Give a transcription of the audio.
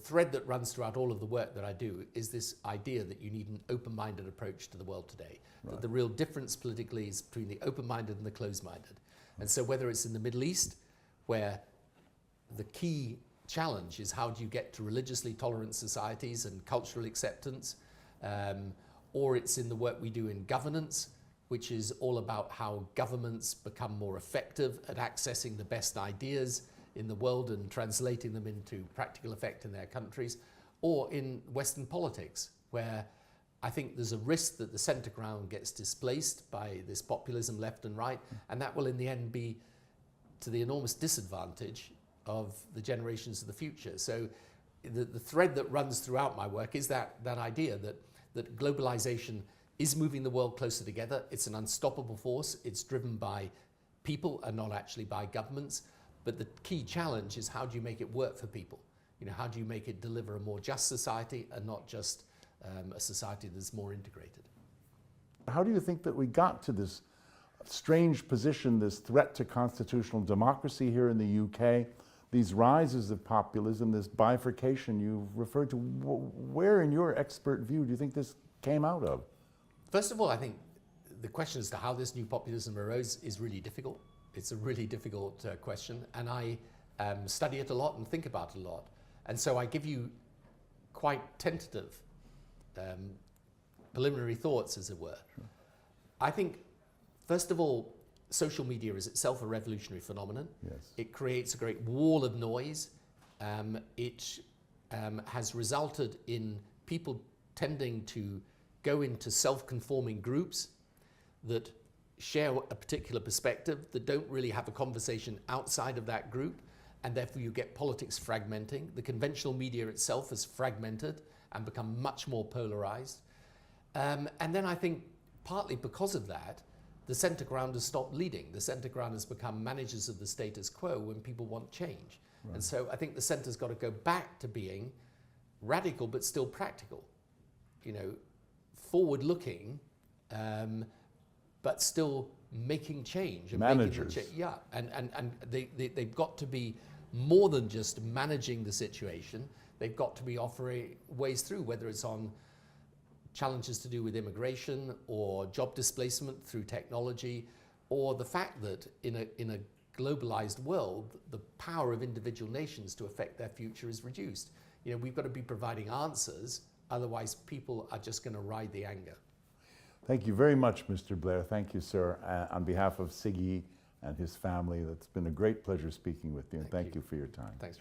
thread that runs throughout all of the work that I do is this idea that you need an open-minded approach to the world today. Right. That the real difference politically is between the open-minded and the closed-minded. And so whether it's in the Middle East, where the key challenge is how do you get to religiously tolerant societies and cultural acceptance, or it's in the work we do in governance, which is all about how governments become more effective at accessing the best ideas in the world and translating them into practical effect in their countries, or in Western politics, where I think there's a risk that the center ground gets displaced by this populism left and right, and that will in the end be to the enormous disadvantage of the generations of the future. So the thread that runs throughout my work is that idea that globalization is moving the world closer together. It's an unstoppable force. It's driven by people and not actually by governments. But the key challenge is how do you make it work for people? You know, how do you make it deliver a more just society and not just a society that's more integrated? How do you think that we got to this strange position, this threat to constitutional democracy here in the UK, these rises of populism, this bifurcation you've referred to? Where, in your expert view, do you think this came out of? First of all, I think the question as to how this new populism arose is really difficult. It's a really difficult question, and I study it a lot and think about it a lot. And so I give you quite tentative preliminary thoughts, as it were. Sure. I think, first of all, social media is itself a revolutionary phenomenon. Yes. It creates a great wall of noise. It has resulted in people tending to go into self-conforming groups that share a particular perspective, that don't really have a conversation outside of that group, and therefore you get politics fragmenting. The conventional media itself is fragmented and become much more polarized. And then I think partly because of that, the center ground has stopped leading. The center ground has become managers of the status quo when people want change. Right. And so I think the center's got to go back to being radical but still practical. You know, forward-looking, but still making change. And managers. Yeah, and they've got to be more than just managing the situation. They've got to be offering ways through, whether it's on challenges to do with immigration or job displacement through technology, or the fact that in a globalized world, the power of individual nations to affect their future is reduced. You know, we've got to be providing answers, otherwise people are just going to ride the anger. Thank you very much, Mr. Blair. Thank you, sir. On behalf of Siggy and his family, it's been a great pleasure speaking with you, and thank you for your time. Thanks.